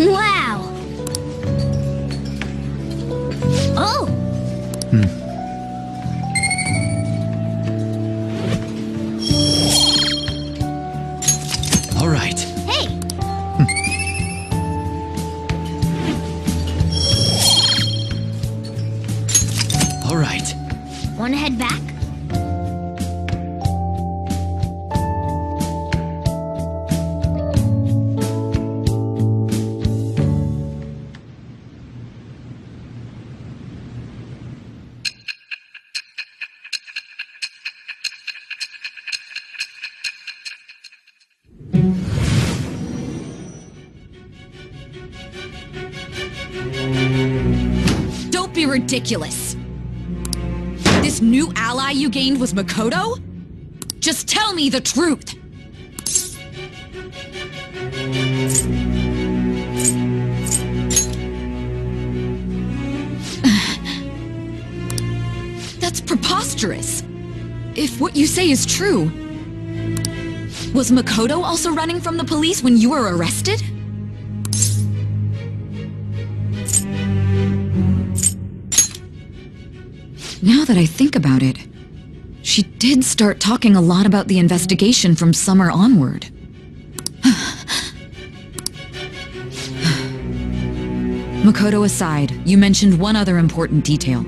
Wow! Oh! All right. Hey! All right. Wanna head back? Don't be ridiculous. This new ally you gained was Makoto? Just tell me the truth. That's preposterous. If what you say is true, was Makoto also running from the police when you were arrested? Now that I think about it, she did start talking a lot about the investigation from summer onward. Makoto aside, you mentioned one other important detail.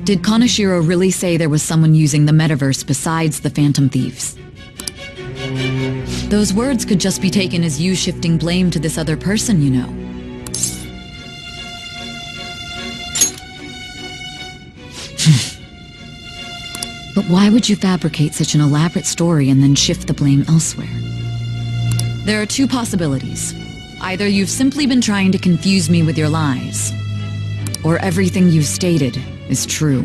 Did Kaneshiro really say there was someone using the metaverse besides the Phantom Thieves? Those words could just be taken as you shifting blame to this other person, you know. But why would you fabricate such an elaborate story and then shift the blame elsewhere? There are two possibilities. Either you've simply been trying to confuse me with your lies, or everything you've stated is true.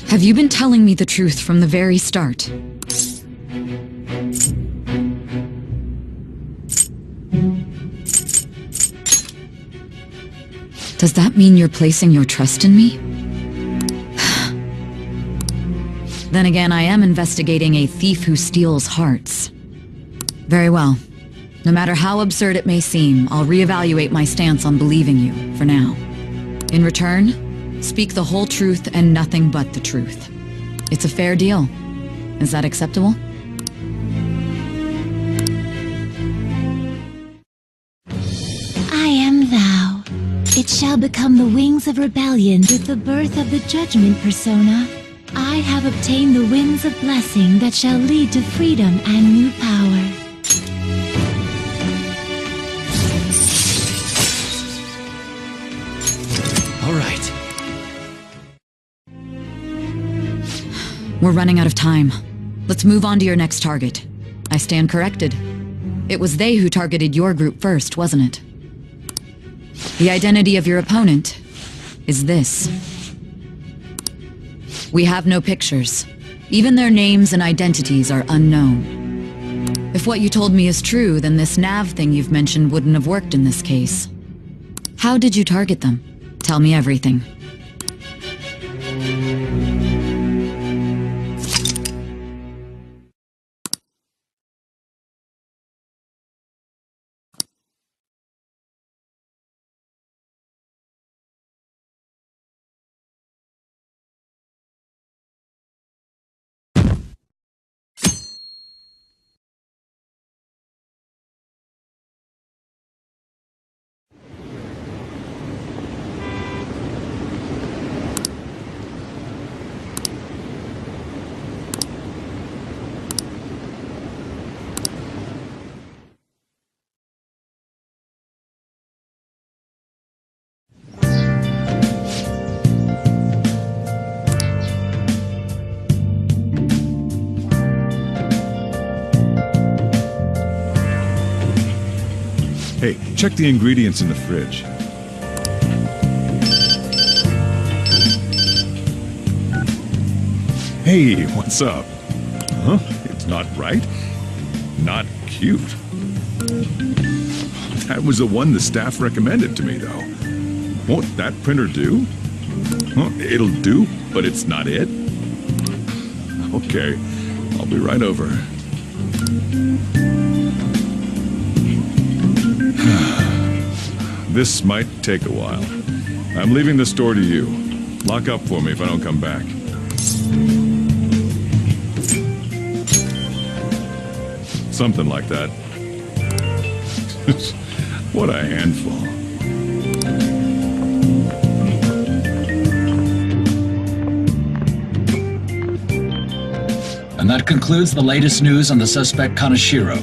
Have you been telling me the truth from the very start? Does that mean you're placing your trust in me? Then again, I am investigating a thief who steals hearts. Very well. No matter how absurd it may seem, I'll reevaluate my stance on believing you, for now. In return, speak the whole truth and nothing but the truth. It's a fair deal. Is that acceptable? I am thou. It shall become the wings of rebellion with the birth of the judgment persona. I have obtained the winds of blessing that shall lead to freedom and new power. All right. We're running out of time. Let's move on to your next target. I stand corrected. It was they who targeted your group first, wasn't it? The identity of your opponent is this. We have no pictures. Even their names and identities are unknown. If what you told me is true, then this nav thing you've mentioned wouldn't have worked in this case. How did you target them? Tell me everything. Hey, check the ingredients in the fridge. Hey, what's up? Huh? It's not right? Not cute. That was the one the staff recommended to me, though. Won't that printer do? Huh, it'll do, but it's not it? Okay, I'll be right over. This might take a while. I'm leaving the store to you. Lock up for me if I don't come back. Something like that. What a handful. And that concludes the latest news on the suspect Kaneshiro.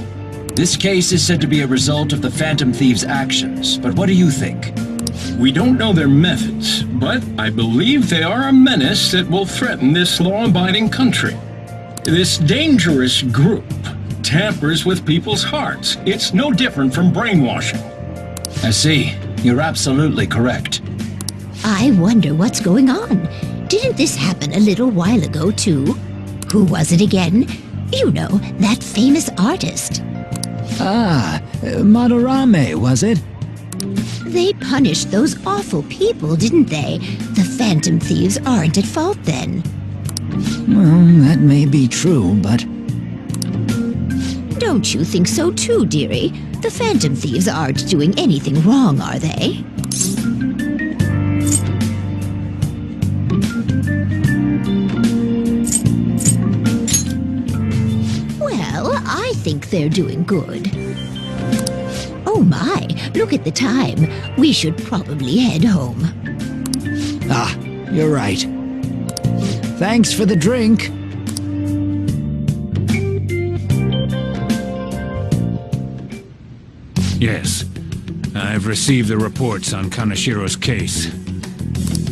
This case is said to be a result of the Phantom Thieves' actions, but what do you think? We don't know their methods, but I believe they are a menace that will threaten this law-abiding country. This dangerous group tampers with people's hearts. It's no different from brainwashing. I see. You're absolutely correct. I wonder what's going on. Didn't this happen a little while ago, too? Who was it again? You know, that famous artist. Ah, Madarame, was it? They punished those awful people, didn't they? The Phantom Thieves aren't at fault then. Well, that may be true, but... Don't you think so too, dearie? The Phantom Thieves aren't doing anything wrong, are they? Well, I think they're doing good. Oh my, look at the time. We should probably head home. Ah, you're right. Thanks for the drink. Yes, I've received the reports on Kaneshiro's case.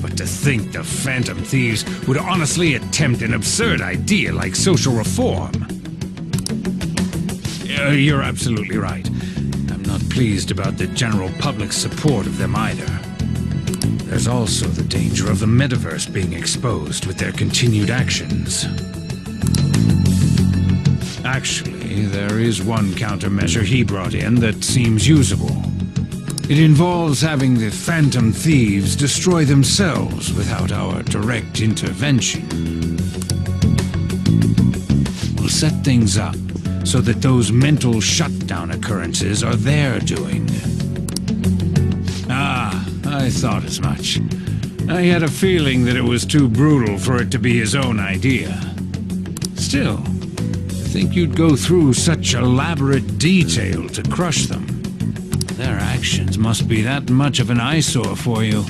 But to think the Phantom Thieves would honestly attempt an absurd idea like social reform. You're absolutely right. I'm not pleased about the general public's support of them either. There's also the danger of the metaverse being exposed with their continued actions. Actually, there is one countermeasure he brought in that seems usable. It involves having the Phantom Thieves destroy themselves without our direct intervention. We'll set things up so that those mental shutdown occurrences are their doing. Ah, I thought as much. I had a feeling that it was too brutal for it to be his own idea. Still, I think you'd go through such elaborate detail to crush them. Their actions must be that much of an eyesore for you.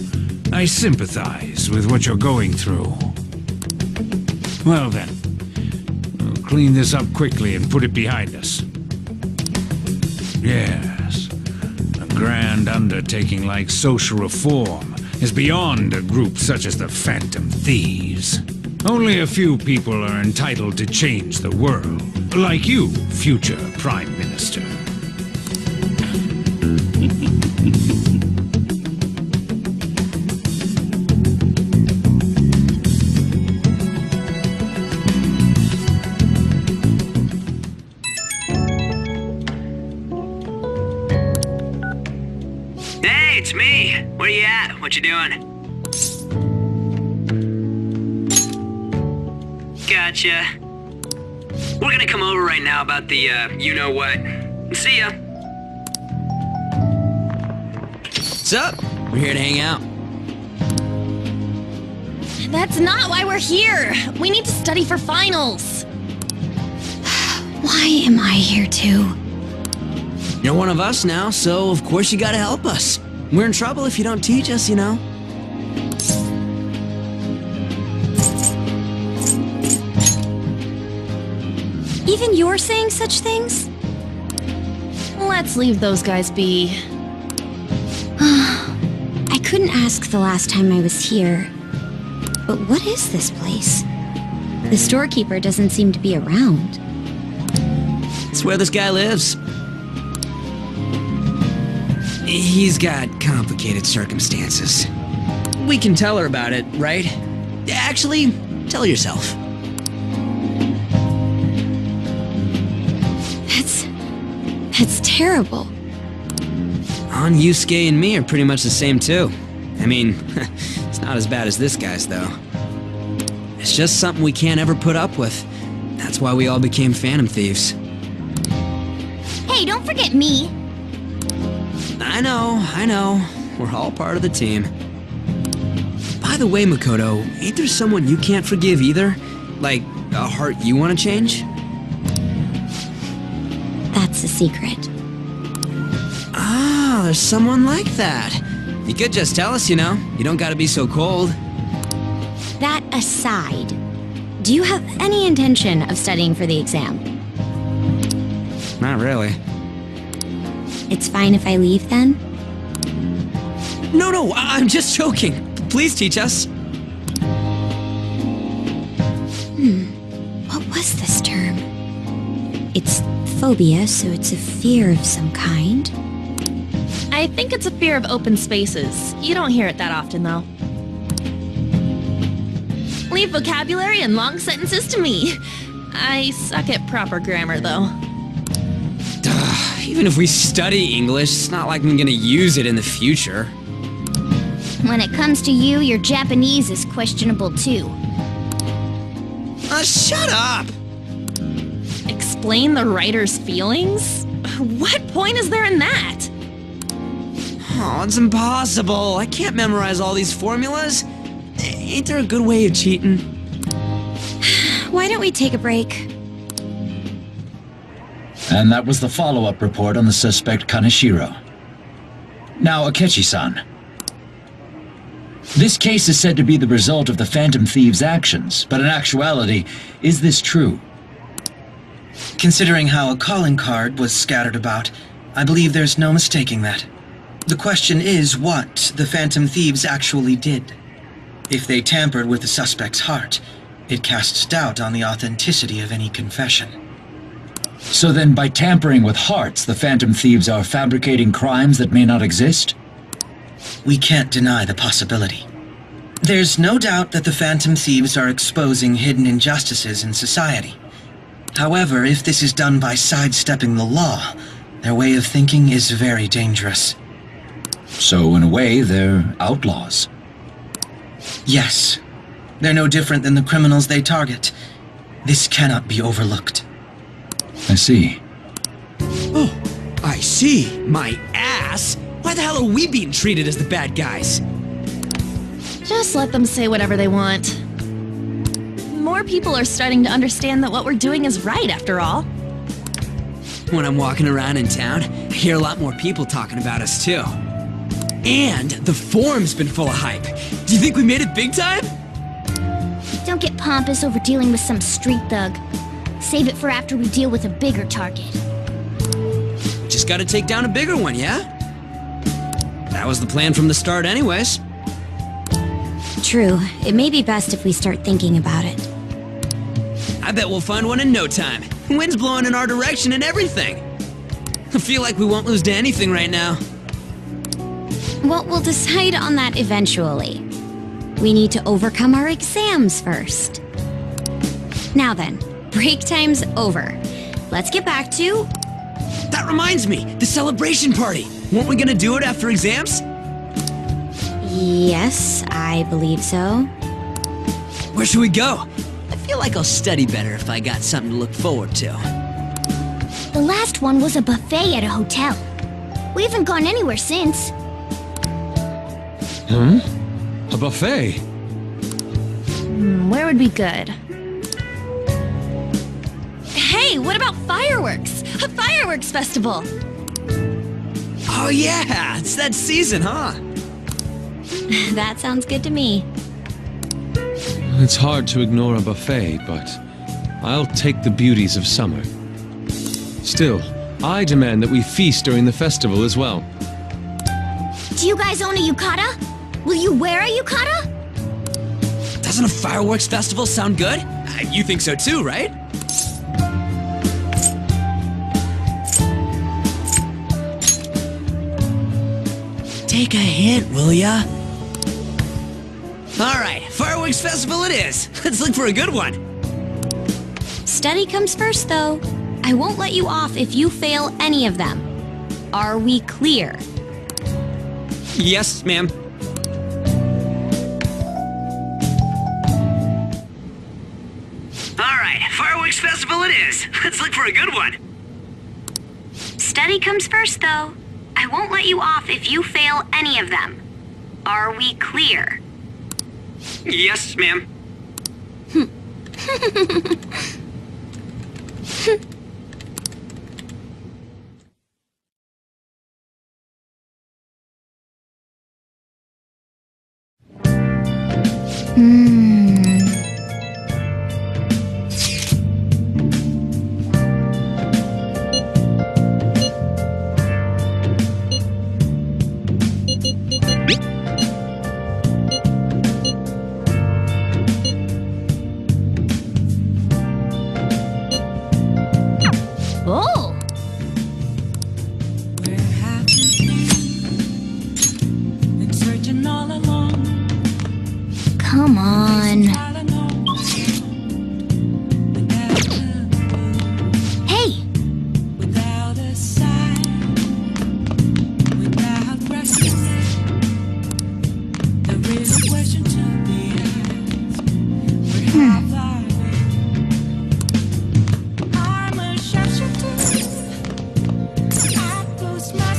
I sympathize with what you're going through. Well then, we'll clean this up quickly and put it behind us. Yes, a grand undertaking like social reform is beyond a group such as the Phantom Thieves. Only a few people are entitled to change the world, like you, future Prime Minister. Hey, it's me. Where you at? What you doing? Gotcha. We're gonna come over right now about the, you-know-what. See ya. What's up? We're here to hang out. That's not why we're here. We need to study for finals. Why am I here too? You're one of us now, so of course you gotta help us. We're in trouble if you don't teach us, you know. Even you're saying such things? Let's leave those guys be. I couldn't ask the last time I was here. But what is this place? The storekeeper doesn't seem to be around. It's where this guy lives. He's got complicated circumstances. We can tell her about it, right? Actually, tell yourself. That's terrible. On Yusuke and me are pretty much the same too. I mean, it's not as bad as this guy's though. It's just something we can't ever put up with. That's why we all became Phantom Thieves. Hey, don't forget me. I know. We're all part of the team. By the way, Makoto, ain't there someone you can't forgive either? Like, a heart you want to change? That's a secret. Ah, there's someone like that. You could just tell us, you know. You don't gotta be so cold. That aside, do you have any intention of studying for the exam? Not really. It's fine if I leave then? No, I'm just joking. Please teach us. What was this term? It's phobia, so it's a fear of some kind. I think it's a fear of open spaces. You don't hear it that often, though. Leave vocabulary and long sentences to me. I suck at proper grammar, though. Even if we study English, it's not like I'm gonna use it in the future. When it comes to you, your Japanese is questionable too. Shut up! Explain the writer's feelings? What point is there in that? Oh, it's impossible. I can't memorize all these formulas. Ain't there a good way of cheating? Why don't we take a break? And that was the follow-up report on the suspect Kaneshiro. Now, Akechi-san. This case is said to be the result of the Phantom Thieves' actions, but in actuality, is this true? Considering how a calling card was scattered about, I believe there's no mistaking that. The question is what the Phantom Thieves actually did. If they tampered with the suspect's heart, it casts doubt on the authenticity of any confession. So then, by tampering with hearts, the Phantom Thieves are fabricating crimes that may not exist? We can't deny the possibility. There's no doubt that the Phantom Thieves are exposing hidden injustices in society. However, if this is done by sidestepping the law, their way of thinking is very dangerous. So, in a way, they're outlaws. Yes. They're no different than the criminals they target. This cannot be overlooked. I see. Oh, I see. My ass? Why the hell are we being treated as the bad guys? Just let them say whatever they want. More people are starting to understand that what we're doing is right, after all. When I'm walking around in town, I hear a lot more people talking about us, too. And the forum's been full of hype. Do you think we made it big time? Don't get pompous over dealing with some street thug. Save it for after we deal with a bigger target. Just gotta take down a bigger one, yeah? That was the plan from the start anyways. True. It may be best if we start thinking about it. I bet we'll find one in no time. Wind's blowing in our direction and everything. I feel like we won't lose to anything right now. Well, we'll decide on that eventually. We need to overcome our exams first. Now then, break time's over. Let's get back to... That reminds me, the celebration party. Weren't we gonna do it after exams? Yes, I believe so. Where should we go? I feel like I'll study better if I got something to look forward to. The last one was a buffet at a hotel. We haven't gone anywhere since. A buffet? Where would be good? Hey, what about fireworks? A fireworks festival! Oh yeah, it's that season, huh? That sounds good to me. It's hard to ignore a buffet, but I'll take the beauties of summer. Still, I demand that we feast during the festival as well. Do you guys own a yukata? Will you wear a yukata? Doesn't a fireworks festival sound good? You think so too, right? Take a hint, will ya? Alright, fireworks festival it is. Let's look for a good one. Study comes first, though. I won't let you off if you fail any of them. Are we clear? Yes, ma'am. Alright, fireworks festival it is. Let's look for a good one. Study comes first, though. I won't let you off if you fail any of them. Are we clear? Yes, ma'am. Oh! Come on. Hey!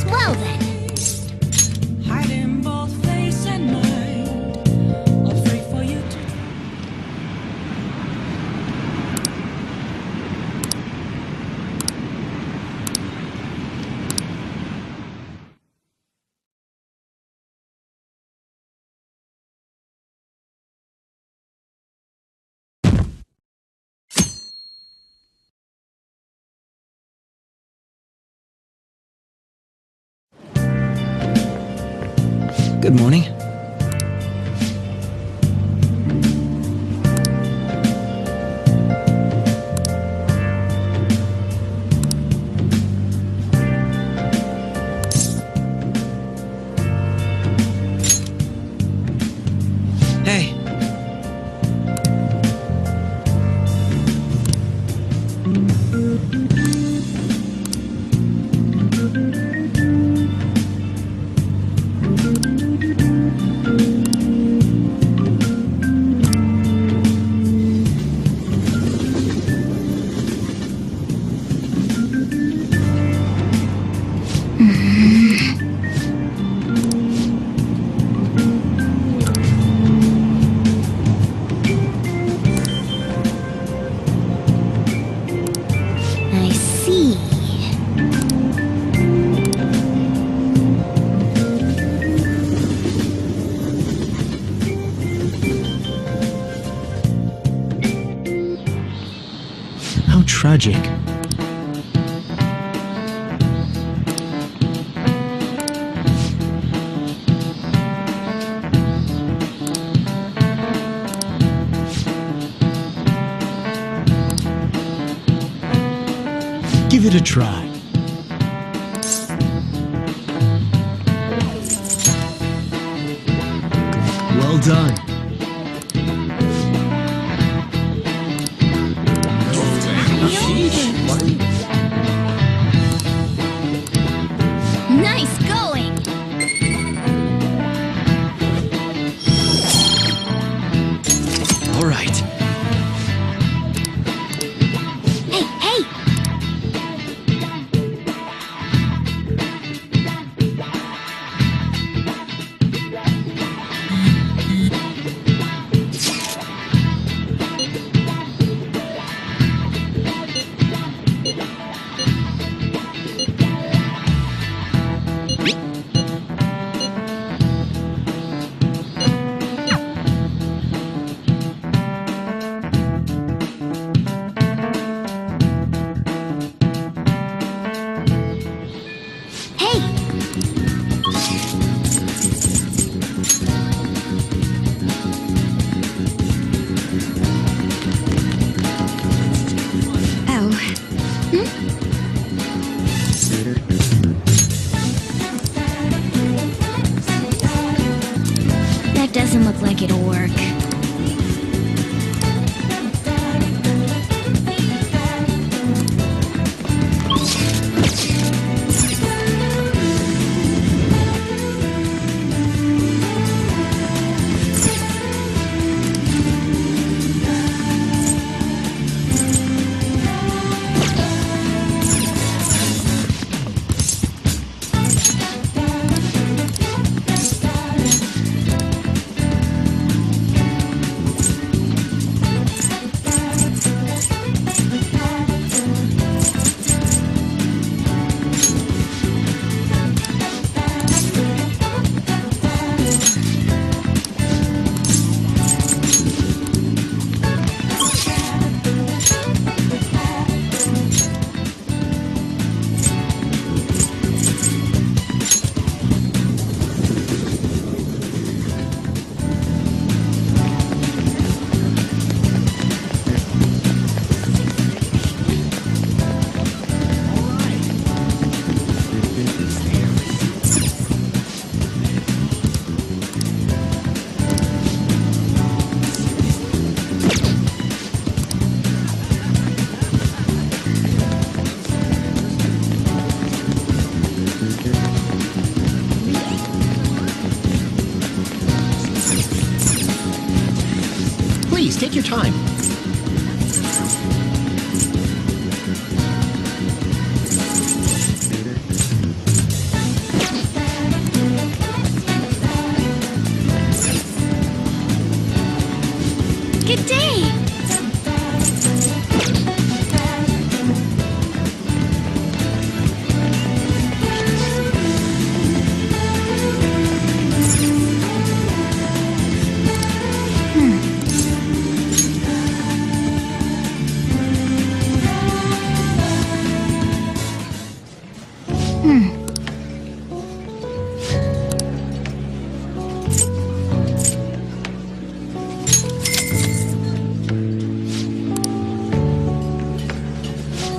Well then. Good morning. Hey. I see. How tragic. Give it a try. Well done. Nice going! All right. Hey, hey! That doesn't look like it'll work. take your time. Good day!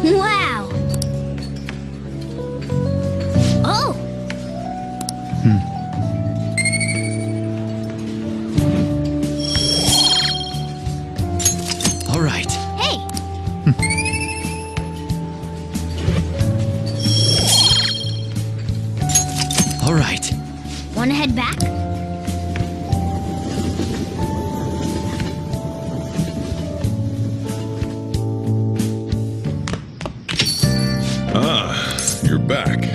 Wow! Oh! All right. Hey! All right. Wanna head back? Ah, you're back.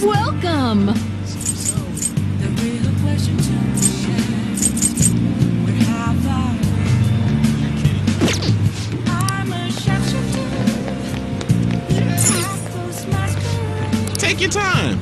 Welcome! Take your time.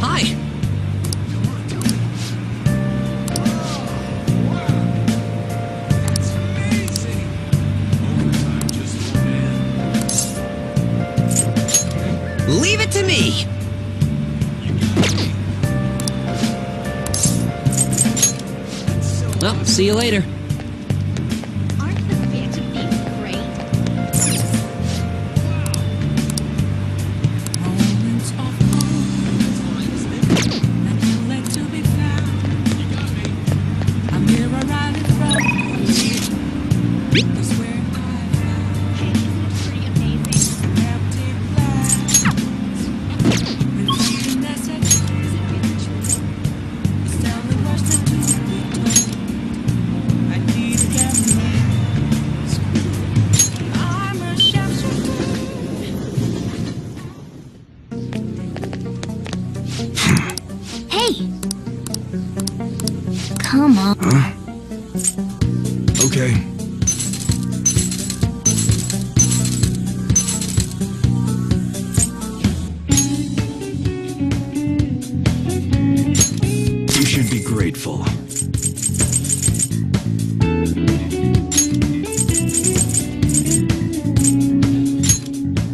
Hi. Leave it to me. Well, see you later. Aren't the Phantom Thieves great? Hey! Come on. Huh? Okay. You should be grateful.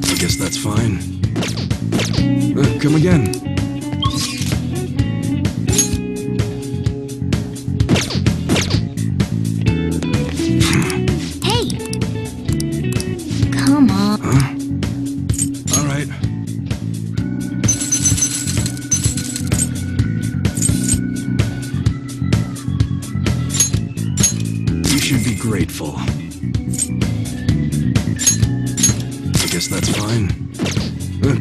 I guess that's fine. Come again. Hey! Come on. Huh? All right. You should be grateful. I guess that's fine.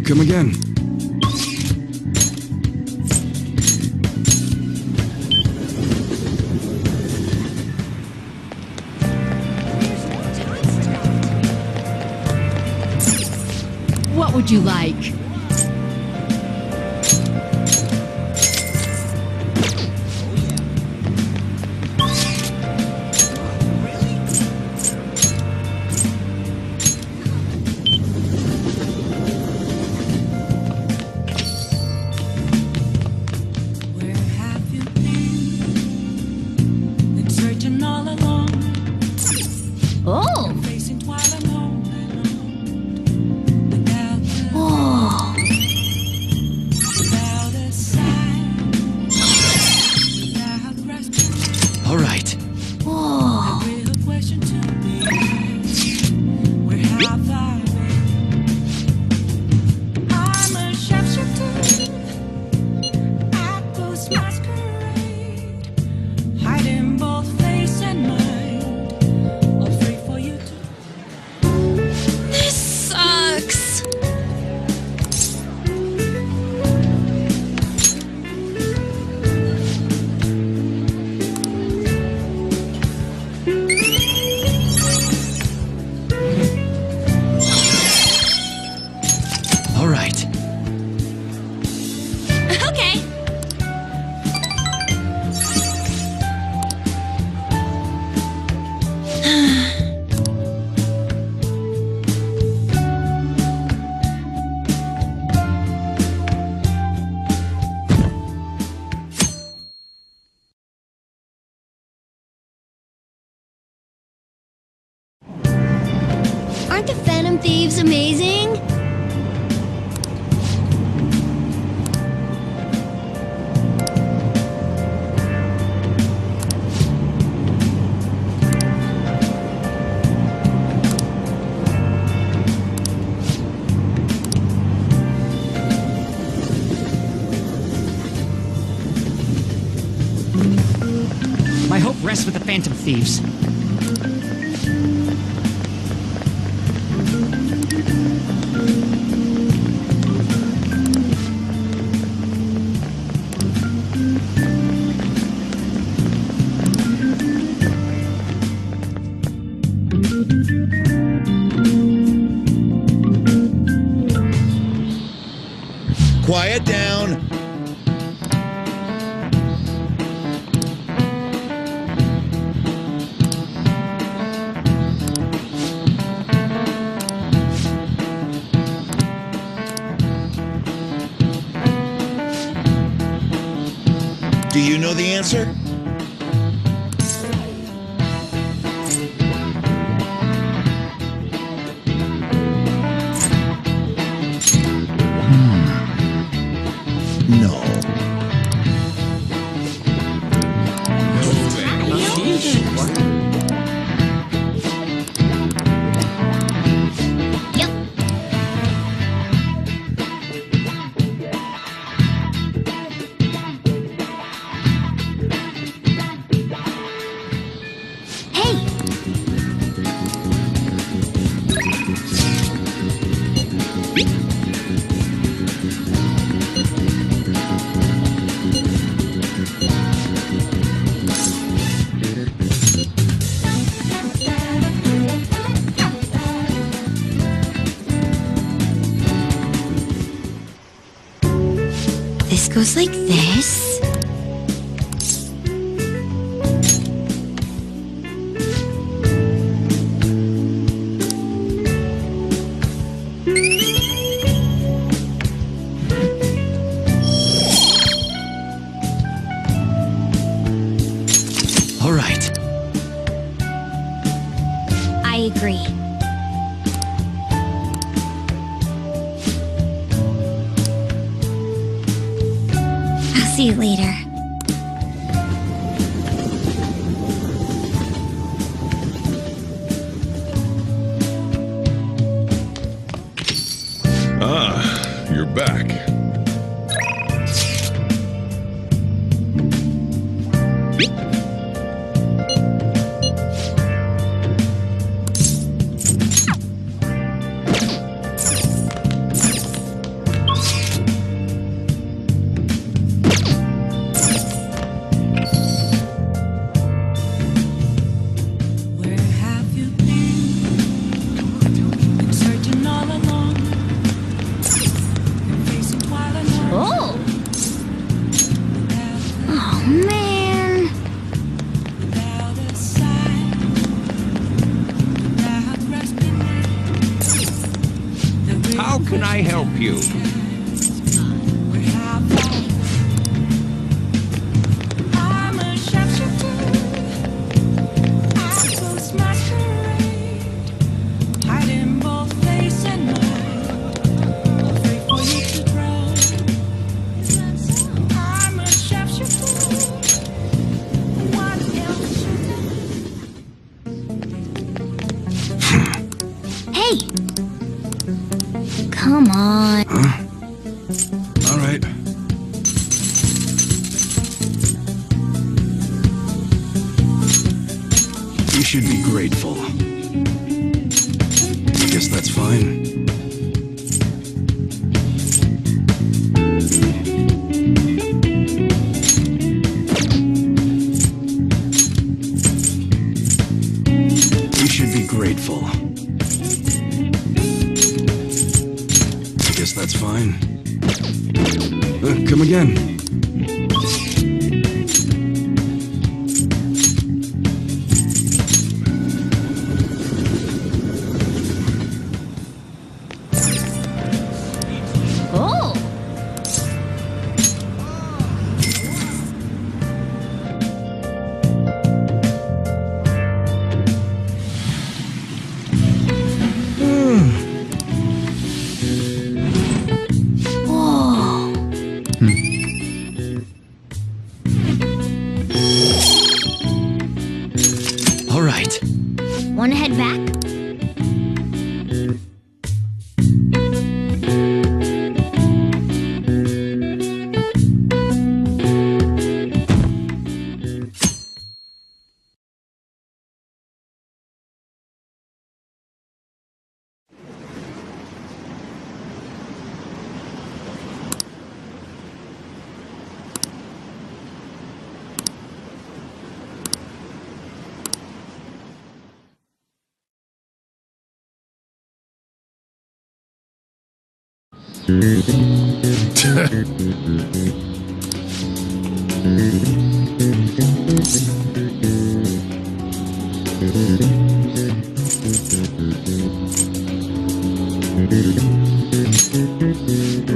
Come again. What would you like? searching all along. Oh! Facing twilight alone. Whoa! Without a sign. Without grasping. All right. Whoa! The real question to me is, where have I been? I'm a sharpshooter. At those masquerade. Hiding both face and mind. Afraid for you to. This sucks. All right. Okay. Aren't the Phantom Thieves amazing? My hope rests with the Phantom Thieves. Quiet down. Do you know the answer? No. This goes like this. All right. I agree. I'll see you later. Ah, you're back. Where have you been? Searching all along. Facing twilight alone. Oh! Oh, man. Without a sign. Without grasping. How can I help you? Where have I? I'm a sharpshooter. You should be grateful. I guess that's fine. You should be grateful. I guess that's fine. Come again. Wanna head back?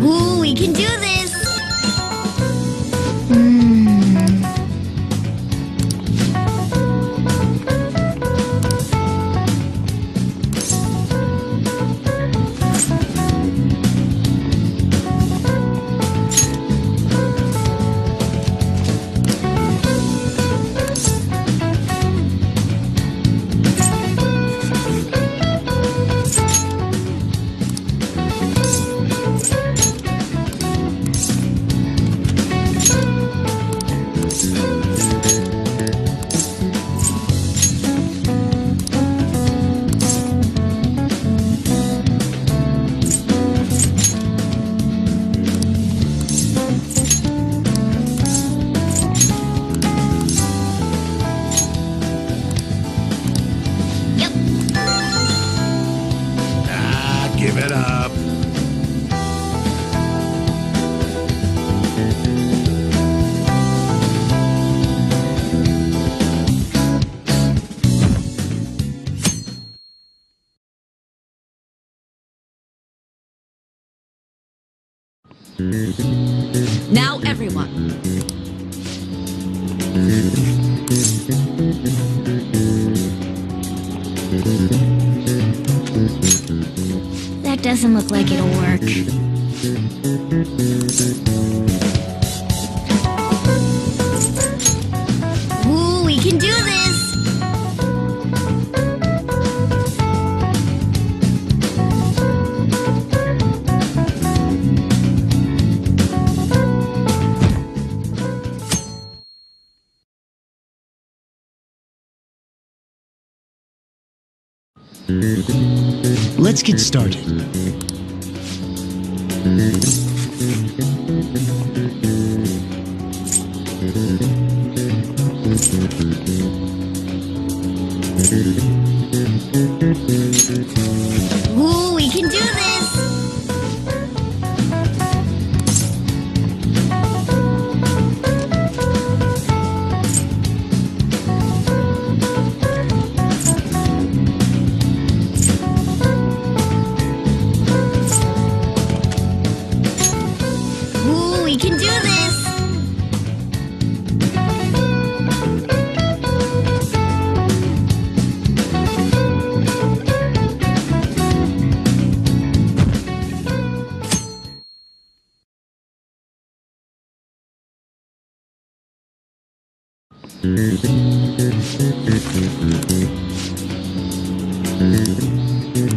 Ooh, we can do this! Give it up. Now everyone. That doesn't look like it'll work. Ooh, we can do this! Let's get started. Ooh, we can do this! Ooh, we can do this!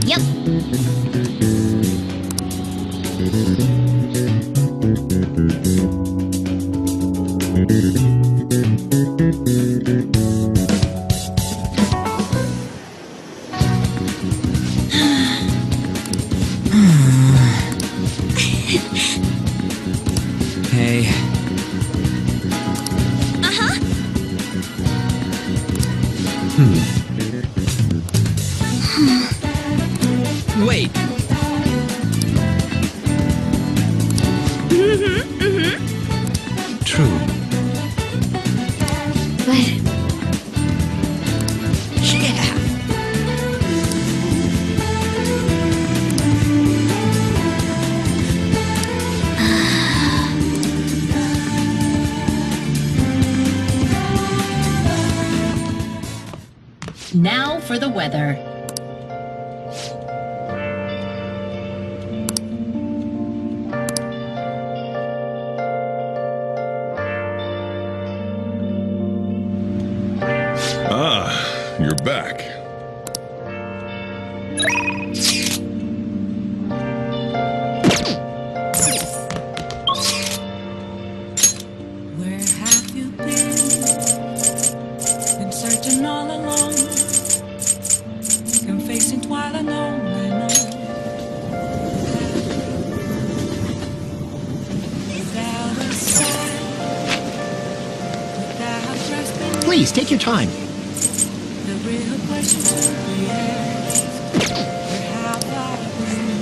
Yep. Wait. True. But Yeah. Now for the weather. Ah, you're back. Where have you been searching all along, confessing twilight on and on. Without a sign, without grasping Please, take your time. the real question to be asked. Where have I been?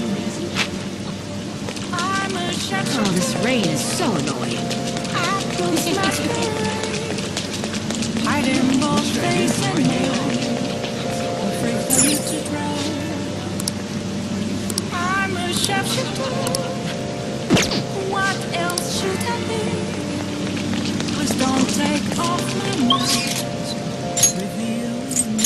I'm a shepherd. Oh, this rain is so annoying. Hiding both face and mind, afraid for you to drown. I'm a sharpshooter. What else should I be? Please don't take off my mask. Reveal me.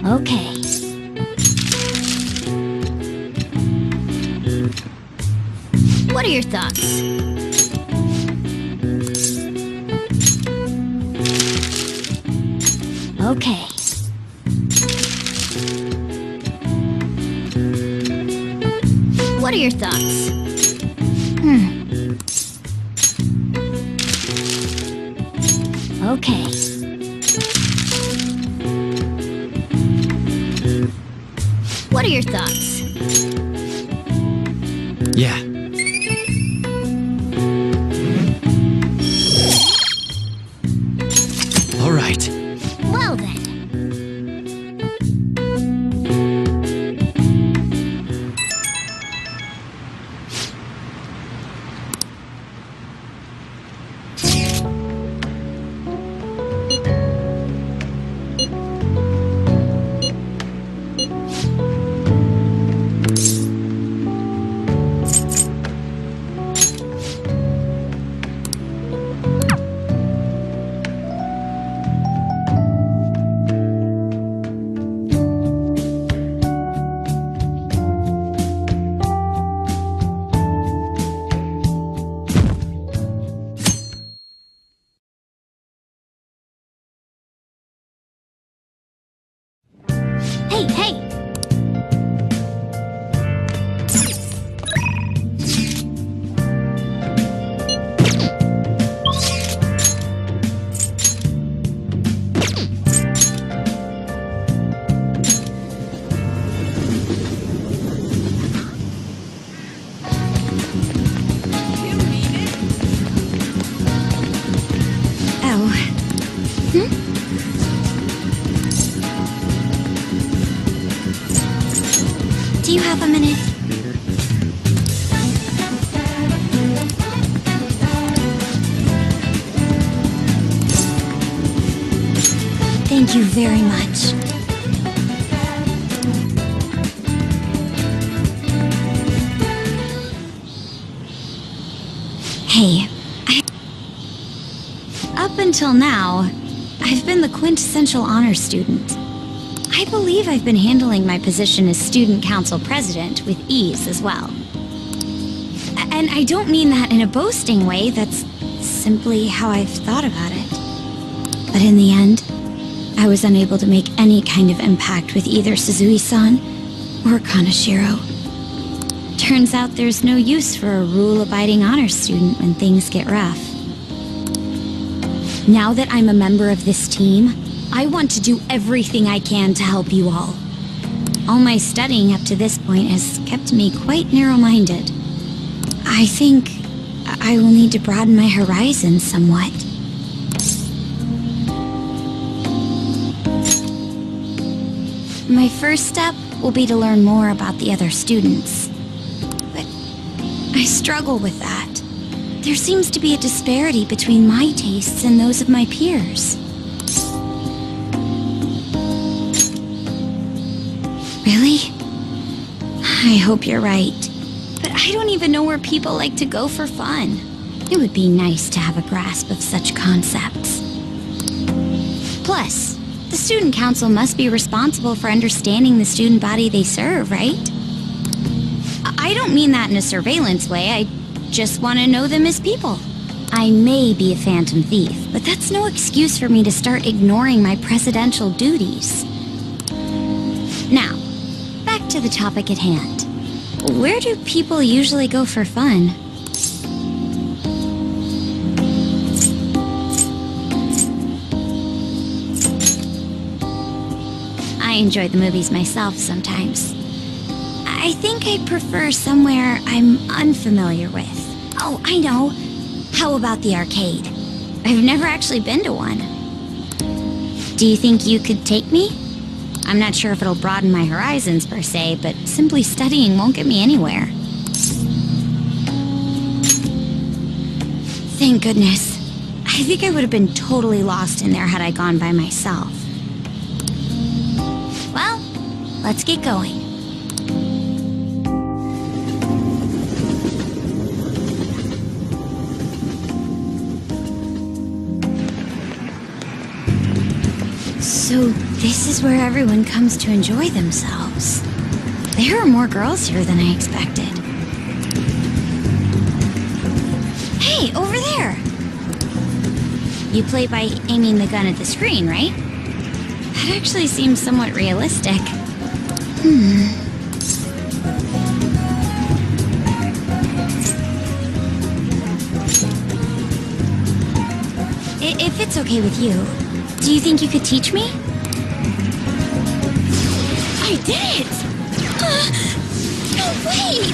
Okay. What are your thoughts? Okay. What are your thoughts? Okay. What are your thoughts? Yeah. All right. Well then. Hey, hey! oh, do you have a minute? Thank you very much. Hey, up until now, I've been the quintessential honor student. I believe I've been handling my position as student council president with ease as well. And I don't mean that in a boasting way, that's simply how I've thought about it. But in the end, I was unable to make any kind of impact with either Suzui-san or Kaneshiro. Turns out there's no use for a rule-abiding honor student when things get rough. Now that I'm a member of this team, I want to do everything I can to help you all. All my studying up to this point has kept me quite narrow-minded. I think I will need to broaden my horizons somewhat. My first step will be to learn more about the other students. But I struggle with that. There seems to be a disparity between my tastes and those of my peers. Really? I hope you're right. But I don't even know where people like to go for fun. It would be nice to have a grasp of such concepts. Plus, the student council must be responsible for understanding the student body they serve, right? I don't mean that in a surveillance way. I just want to know them as people. I may be a phantom thief, but that's no excuse for me to start ignoring my presidential duties. Now, back to the topic at hand. Where do people usually go for fun? I enjoy the movies myself sometimes. I think I'd prefer somewhere I'm unfamiliar with. Oh, I know. How about the arcade? I've never actually been to one. Do you think you could take me? I'm not sure if it'll broaden my horizons per se, but simply studying won't get me anywhere. Thank goodness. I think I would have been totally lost in there had I gone by myself. Well, let's get going. So this is where everyone comes to enjoy themselves. There are more girls here than I expected. Hey, over there! You play by aiming the gun at the screen, right? That actually seems somewhat realistic. If it's okay with you, do you think you could teach me? I did it! No, wait!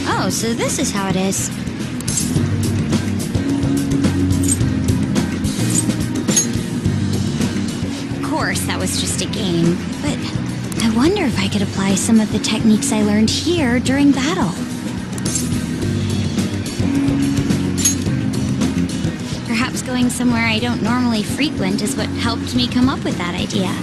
Ah! Oh, so this is how it is. Of course, that was just a game, but I wonder if I could apply some of the techniques I learned here during battle. Perhaps going somewhere I don't normally frequent is what helped me come up with that idea.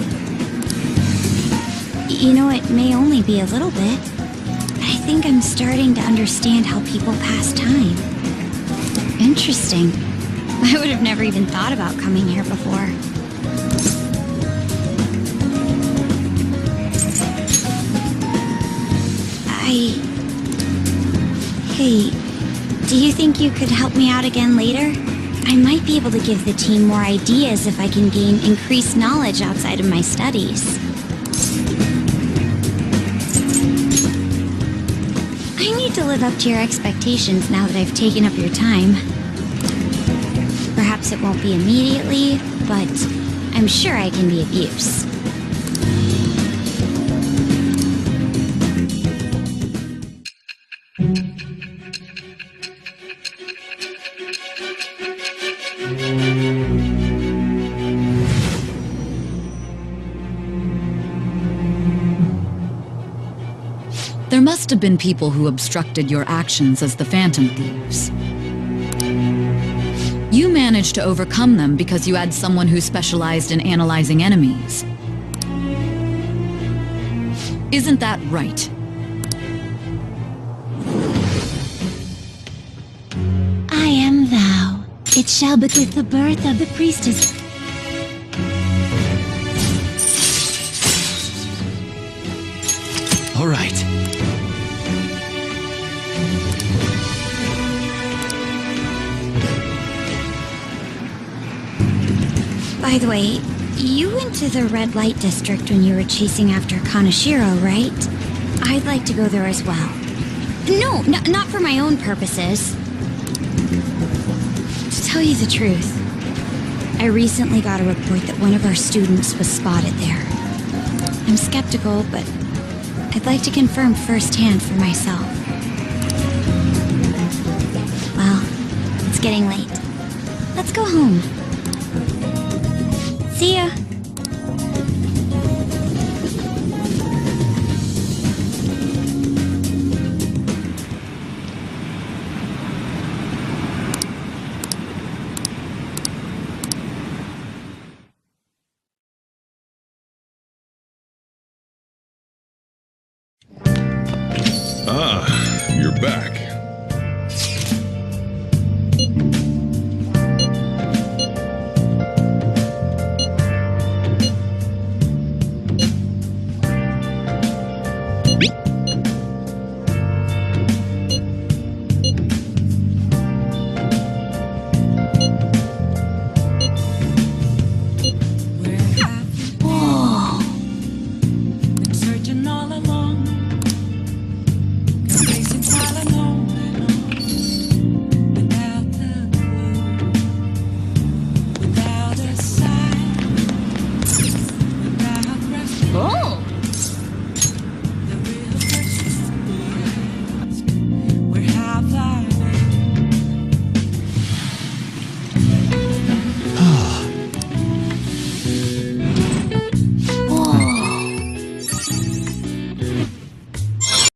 You know, it may only be a little bit, but I think I'm starting to understand how people pass time. Interesting. I would have never even thought about coming here before. Hey, do you think you could help me out again later? I might be able to give the team more ideas if I can gain increased knowledge outside of my studies. I need to live up to your expectations now that I've taken up your time. Perhaps it won't be immediately, but I'm sure I can be of use. There must have been people who obstructed your actions as the Phantom Thieves. You managed to overcome them because you had someone who specialized in analyzing enemies. Isn't that right? I am thou. It shall be with the birth of the priestess. All right. By the way, you went to the red light district when you were chasing after Kaneshiro, right? I'd like to go there as well. No, not for my own purposes. To tell you the truth, I recently got a report that one of our students was spotted there. I'm skeptical, but I'd like to confirm firsthand for myself. Well, it's getting late. Let's go home. See ya. Ah, you're back.